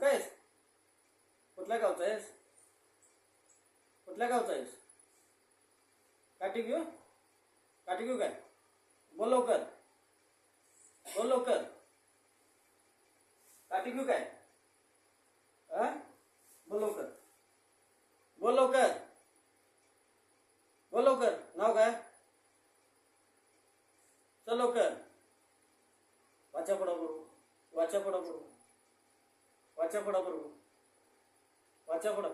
काय आहेस? कुठल्या गावचा आहेस? कुठल्या गावचा आहेस? काठी घेऊ? काठी घेऊ काय? बोल लवकर, बोल लवकर. काठी घेऊ काय? बोल लवकर, बोल लवकर, बोल लवकर. नाव काय? चल लवकर. वाचा पडा बरोबर, वाचा पडा बरोबर, वाचा पडा बरोबर, वाचा पडा.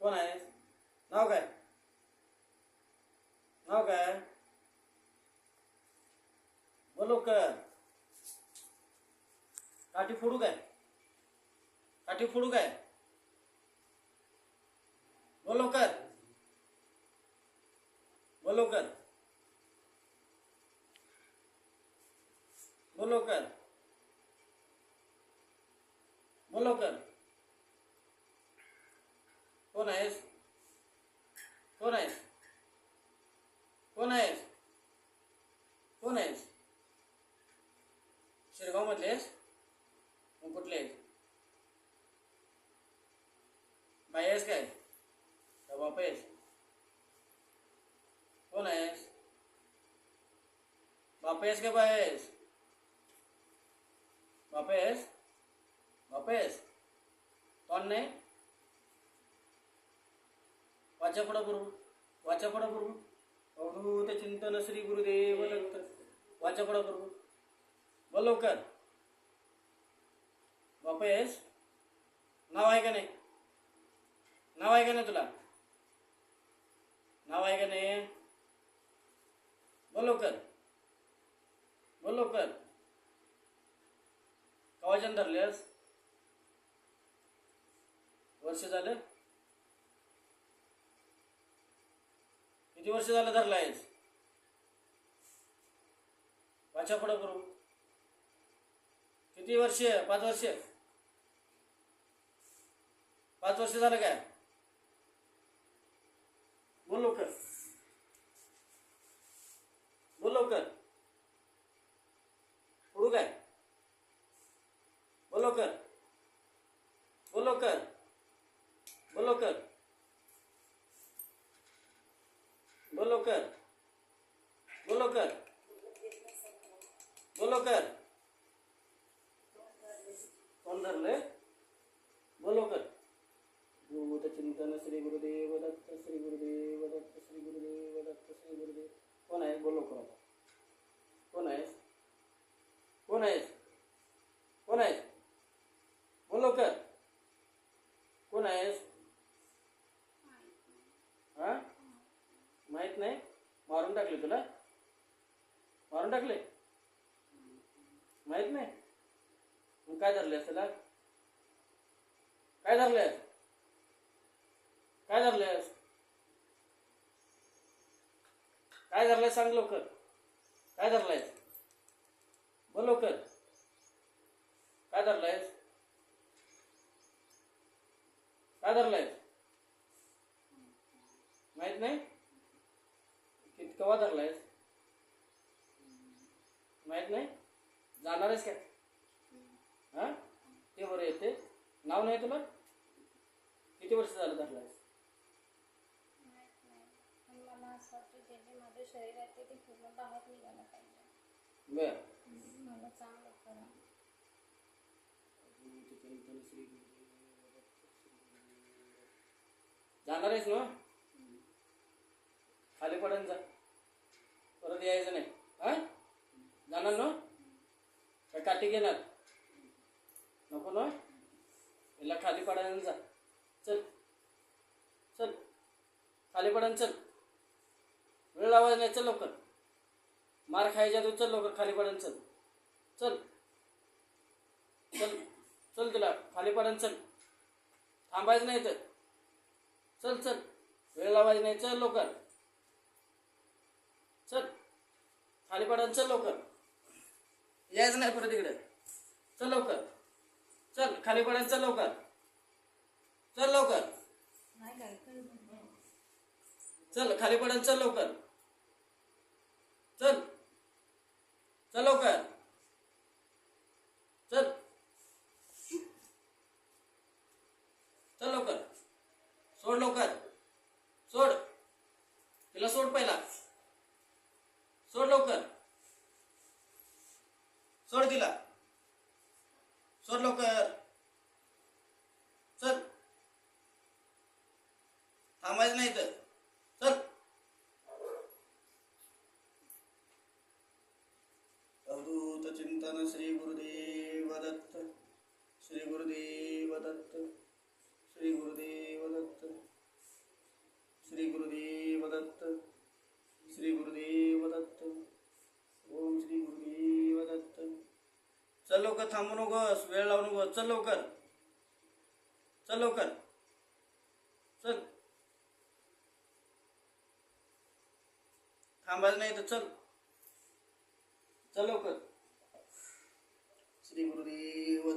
कोण आहे? नाव काय? नाव काय? बोल लवकर. काठी फोडू काय? काठी फोडू काय? बोल लवकर, बोल लवकर, बोल लवकर, बोल लवकर. कोण आहेस? कोण आहेस? कोण आहेस? कोण आहेस? शिरगाव मधले आहेस? मग कुठले आहेस? बाई आहेस काय? का बाप आहेस? कोण आहेस? बाप आहेस का बाई आहेस? बाप आहेस? बाप आहेस? कोण नाही? वाचा पडा बरोबर, वाचा पडा बरोबर. अवधूत चिंतन श्री गुरुदेव दत्त. वाचा पडा बरोबर. बोल लवकर. बाप आहेस? नाव आहे का नाही? नाव आहे का नाही तुला? नाव आहे का नाही? बोल लवकर, बोल लवकर. कवाच्यान धरलेस? वर्ष झालं? किती वर्ष झालं धरलायस? वाचा पडा बरोबर. किती वर्ष? 5 वर्ष? 5 वर्ष झालं काय? बोल लवकर, बोल लवकर. उडू काय? बोल लवकर, बोल लवकर, बोल लवकर, बोल लवकर, बोल लवकर, बोल लवकर. कोण धरले? बोल लवकर. भूत चिंतन श्री गुरुदेव दत्त, श्री गुरुदेव दत्त, श्री गुरुदेव दत्त, श्री गुरुदेव. कोण आहे? बोल लवकर आता. कोण आहेस? कोण आहेस? कोण आहेस? बोल लवकर. कोण आहेस? हा? माहित नाही? मारून टाकले तुला? मारून टाकले? माहित नाही? मग काय धरलेस त्याला? काय धरलेस? काय धरलेस? काय धरलेस सांग लवकर. काय धरलायस? बोल लवकर. काय धरलायस? काय धरलायस? माहित नाही? केव्हा धरलायस? माहित नाही? जाणार आहेस काय? हा? ते बरं येते. नाव नाही तुला? किती वर्ष झालं धरलायस? मला असं वाटतं जे जे माझं शरीर आहे ते पूर्ण बाहेर निघायला पाहिजे. बर. मला चांगलं करा. जाणार आहेस ना? खाली पडून जा, परत यायचं नाही. हा? जाणार ना? काय काठी घेणार नको ना? याला खाली पडायला जा. चल चल, खाली पडायला चल. वेळ लावायचा नाही. चल लवकर. मार खायच्या तू. चल लवकर. खाली पडायला चल. चल चल चल, तुला खाली पडायला चल. थांबायचं नाही तर. चल चल, वेळ लावायची नाही. चल लवकर. चल खाली पडायला चल लवकर. यायचं नाही परत इकडे. चल लवकर. चल खाली पडायला चल लवकर. चल लवकर. चल खाली पडायला चल लवकर. चल चल लवकर. चल चल लवकर, चल, थांबायचं नाही तर चल. अवधूत चिंतन श्री गुरुदेव दत्त, श्री गुरुदेव दत्त, श्री गुरुदेव दत्त, श्री गुरुदेव दत्त, श्री गुरुदेव दत्त. ओम श्री गुरुदेव दत्त. चल लवकर, थांबू नकोस, वेळ लावू नकोस, चल लवकर, चल लवकर, चल, थांबायचं नाही तर चल, चल लवकर. श्री गुरुदेव